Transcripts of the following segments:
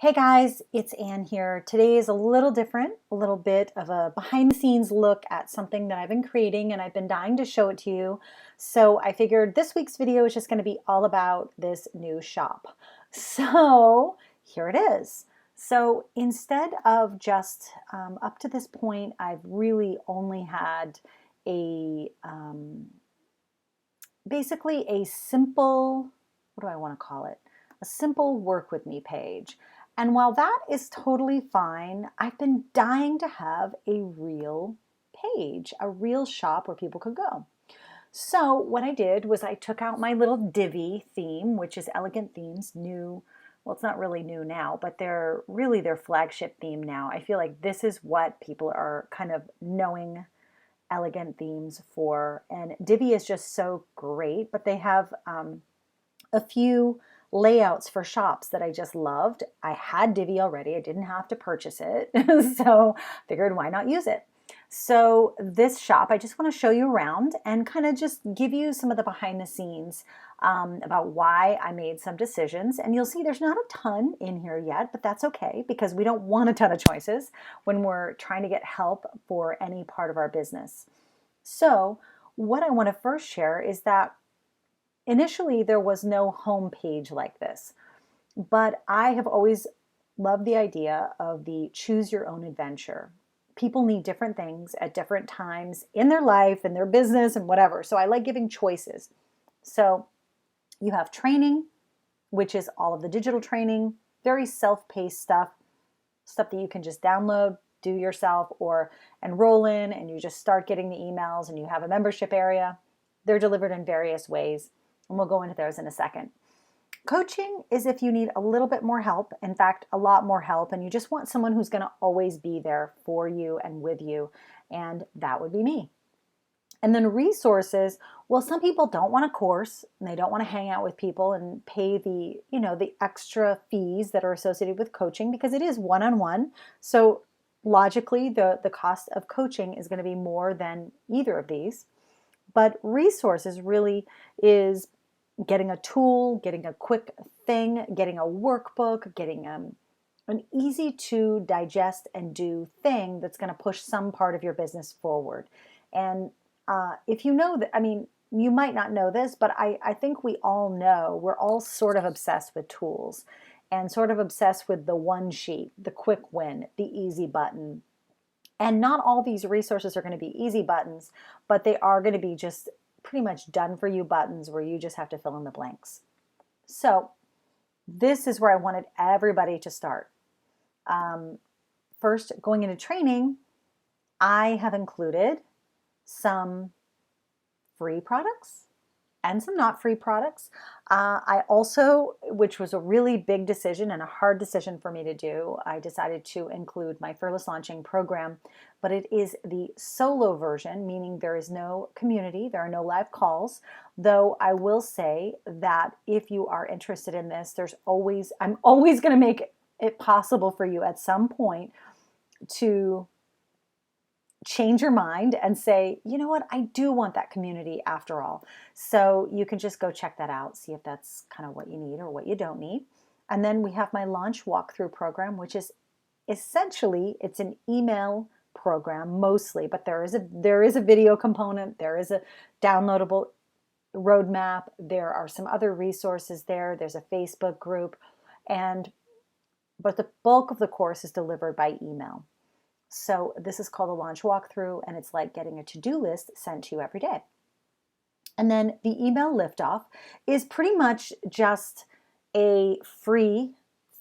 Hey guys, it's Anne here. Today is a little different, a little bit of a behind the scenes look at something that I've been creating and I've been dying to show it to you. So I figured this week's video is just going to be all about this new shop. So here it is. So instead of just up to this point, I've really only had a basically a simple, what do I want to call it? A simple work with me page. And while that is totally fine, I've been dying to have a real page, a real shop where people could go. So what I did was I took out my little Divi theme, which is Elegant Themes, new. Well, it's not really new now, but they're really their flagship theme now. I feel like this is what people are kind of knowing Elegant Themes for. And Divi is just so great, but they have a few layouts for shops that I just loved. I had Divi already. I didn't have to purchase it. So figured why not use it? So this shop, I just want to show you around and kind of just give you some of the behind the scenes about why I made some decisions. And you'll see there's not a ton in here yet, but that's okay because we don't want a ton of choices when we're trying to get help for any part of our business. So what I want to first share is that initially there was no home page like this, but I have always loved the idea of the choose your own adventure. People need different things at different times in their life and their business and whatever. So I like giving choices. So you have training, which is all of the digital training, very self-paced stuff that you can just download, do yourself, or enroll in, and you just start getting the emails and you have a membership area. They're delivered in various ways, and we'll go into those in a second. Coaching is if you need a little bit more help, in fact, a lot more help, and you just want someone who's going to always be there for you and with you, and that would be me. And then resources, well, some people don't want a course and they don't want to hang out with people and pay the extra fees that are associated with coaching because it is one-on-one. So logically, the cost of coaching is going to be more than either of these. But resources really is getting a tool, getting a quick thing, getting a workbook, getting an easy to digest and do thing that's going to push some part of your business forward. And if you know that, I mean, you might not know this, but I think we all know, we're all sort of obsessed with tools and sort of obsessed with the one sheet, the quick win, the easy button. And not all these resources are going to be easy buttons, but they are going to be just pretty much done for you buttons where you just have to fill in the blanks. So this is where I wanted everybody to start. First, going into training, I have included some free products and some not free products. I also, which was a really big decision and a hard decision for me to do, I decided to include my Fearless Launching program, but it is the solo version, meaning there is no community, there are no live calls, though I will say that if you are interested in this, I'm always going to make it possible for you at some point to change your mind and say, you know what, I do want that community after all. So you can just go check that out, see if that's kind of what you need or what you don't need. And then we have my launch walkthrough program, which is essentially, it's an email program mostly, but there is a video component, there is a downloadable roadmap, there are some other resources there, there's a Facebook group, but the bulk of the course is delivered by email. So this is called a launch walkthrough, and it's like getting a to-do list sent to you every day. And then the email liftoff is pretty much just a free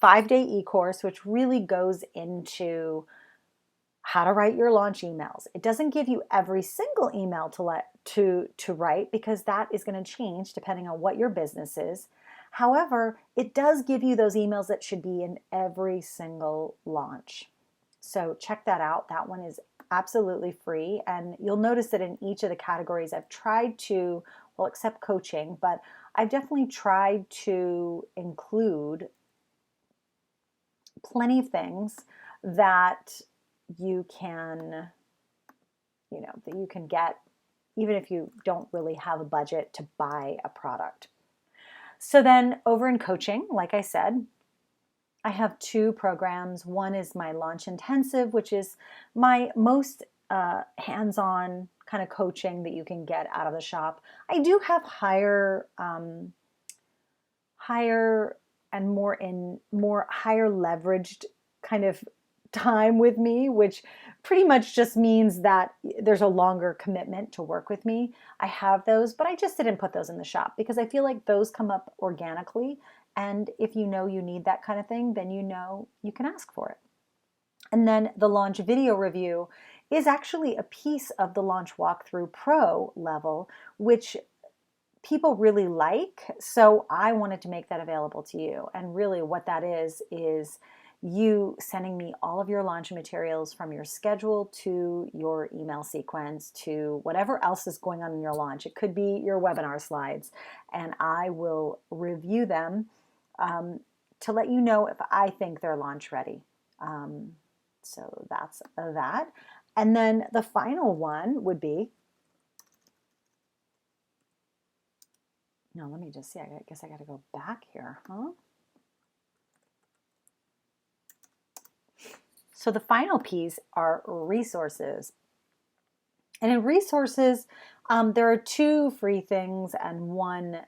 5-day e-course, which really goes into how to write your launch emails. It doesn't give you every single email to write because that is going to change depending on what your business is. However, it does give you those emails that should be in every single launch. So check that out. That one is absolutely free. And you'll notice that in each of the categories, I've tried to, well, except coaching, but I've definitely tried to include plenty of things that you can, that you can get even if you don't really have a budget to buy a product. So then over in coaching, like I said, I have two programs. One is my launch intensive, which is my most hands-on kind of coaching that you can get out of the shop. I do have higher and more higher leveraged kind of time with me, which pretty much just means that there's a longer commitment to work with me. I have those, but I just didn't put those in the shop because I feel like those come up organically. And if you know you need that kind of thing, then you know you can ask for it. And then the launch video review is actually a piece of the launch walkthrough pro level, which people really like. So I wanted to make that available to you. And really what that is you sending me all of your launch materials from your schedule to your email sequence to whatever else is going on in your launch. It could be your webinar slides, and I will review them to let you know if I think they're launch ready. So that's that. And then the final one would be, no, let me just see. I guess I got to go back here, huh? So the final piece are resources. And in resources, there are two free things and one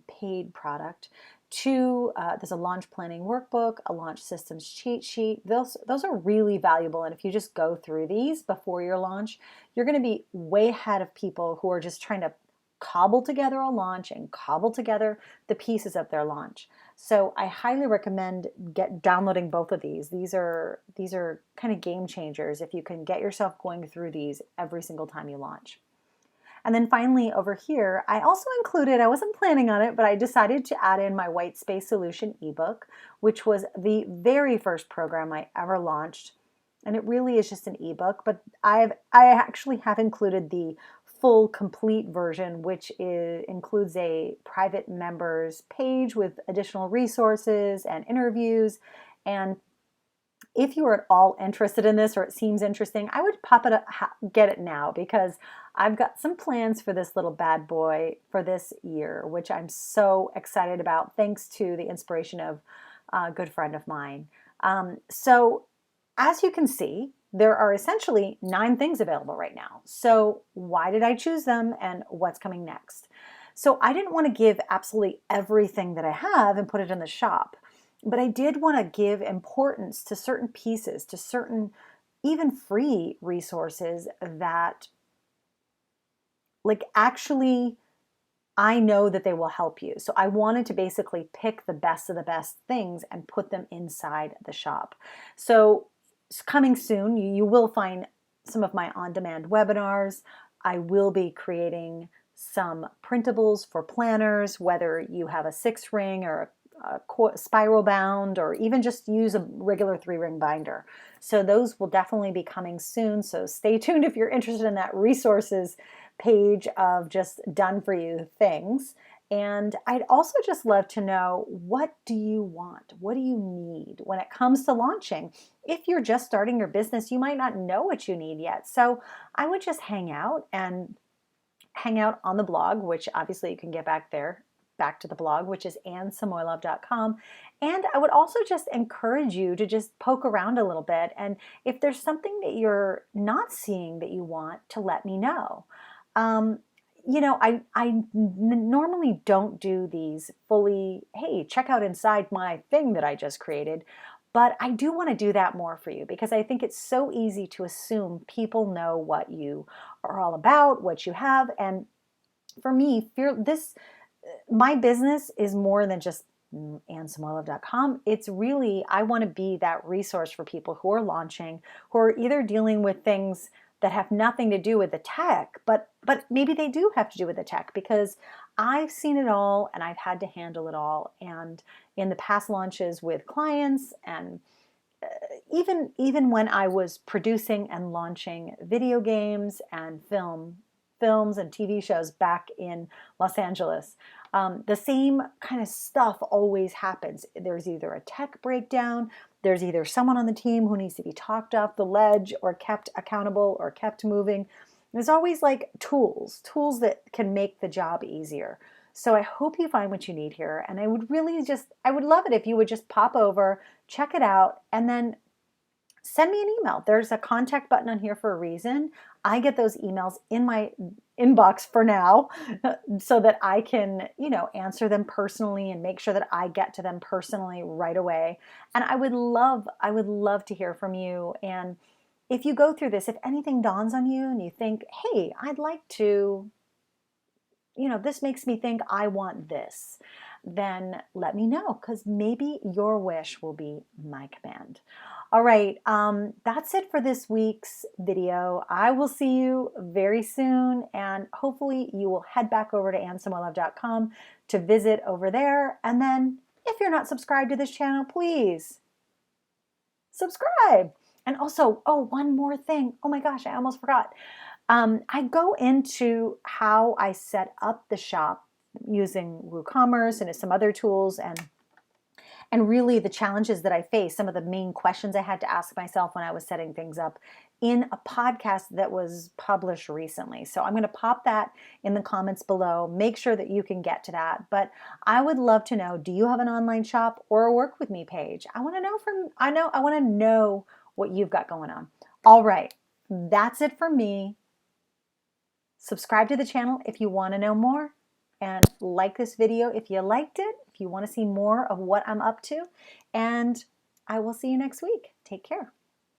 paid product. There's a launch planning workbook, a launch systems cheat sheet. Those are really valuable. And if you just go through these before your launch, you're going to be way ahead of people who are just trying to cobble together a launch and cobble together the pieces of their launch. So I highly recommend downloading both of these. These are kind of game changers if you can get yourself going through these every single time you launch. And then finally over here, I also included, I wasn't planning on it, but I decided to add in my white space solution ebook, which was the very first program I ever launched. And it really is just an ebook, but I actually have included the full complete version, which includes a private members page with additional resources and interviews. And if you are at all interested in this or it seems interesting, I would pop it up, get it now, because I've got some plans for this little bad boy for this year, which I'm so excited about, thanks to the inspiration of a good friend of mine. So as you can see, there are essentially 9 things available right now. So why did I choose them and what's coming next? So I didn't want to give absolutely everything that I have and put it in the shop, but I did want to give importance to certain pieces, to certain even free resources that like actually I know that they will help you. So I wanted to basically pick the best of the best things and put them inside the shop. So coming soon, you will find some of my on-demand webinars. I will be creating some printables for planners, whether you have a 6-ring or a spiral bound, or even just use a regular 3-ring binder. So those will definitely be coming soon. So stay tuned if you're interested in that resources page of just done for you things. And I'd also just love to know, what do you want? What do you need when it comes to launching? If you're just starting your business, you might not know what you need yet. So I would just hang out on the blog, which obviously you can get back to the blog, which is AnnSamoilov.com. And I would also just encourage you to just poke around a little bit. And if there's something that you're not seeing that you want, to let me know. I normally don't do these fully, hey, check out inside my thing that I just created. But I do want to do that more for you, because I think it's so easy to assume people know what you are all about, what you have. And for me, my business is more than just AnnSamoilov.com. It's really, I want to be that resource for people who are launching, who are either dealing with things that have nothing to do with the tech, but maybe they do have to do with the tech, because I've seen it all and I've had to handle it all. And in the past launches with clients, and even when I was producing and launching video games and films and TV shows back in Los Angeles, the same kind of stuff always happens. There's either a tech breakdown, there's either someone on the team who needs to be talked off the ledge or kept accountable or kept moving. There's always like tools that can make the job easier. So I hope you find what you need here. And I would really I would love it if you would just pop over, check it out, and then send me an email. There's a contact button on here for a reason. I get those emails in my inbox for now so that I can, answer them personally and make sure that I get to them personally right away. And I would love to hear from you. And if you go through this, if anything dawns on you and you think, hey, I'd like to, this makes me think I want this, then let me know, because maybe your wish will be my command. All right, that's it for this week's video. I will see you very soon, and hopefully you will head back over to AnnSamuelLove.com to visit over there. And then if you're not subscribed to this channel, please subscribe. And also, oh, one more thing. Oh my gosh, I almost forgot. I go into how I set up the shop using WooCommerce and some other tools, and really the challenges that I face, some of the main questions I had to ask myself when I was setting things up in a podcast that was published recently. So I'm going to pop that in the comments below. Make sure that you can get to that. But I would love to know, do you have an online shop or a work with me page? I want to know what you've got going on. All right. That's it for me. Subscribe to the channel if you want to know more, and like this video if you liked it, if you want to see more of what I'm up to, and I will see you next week. Take care.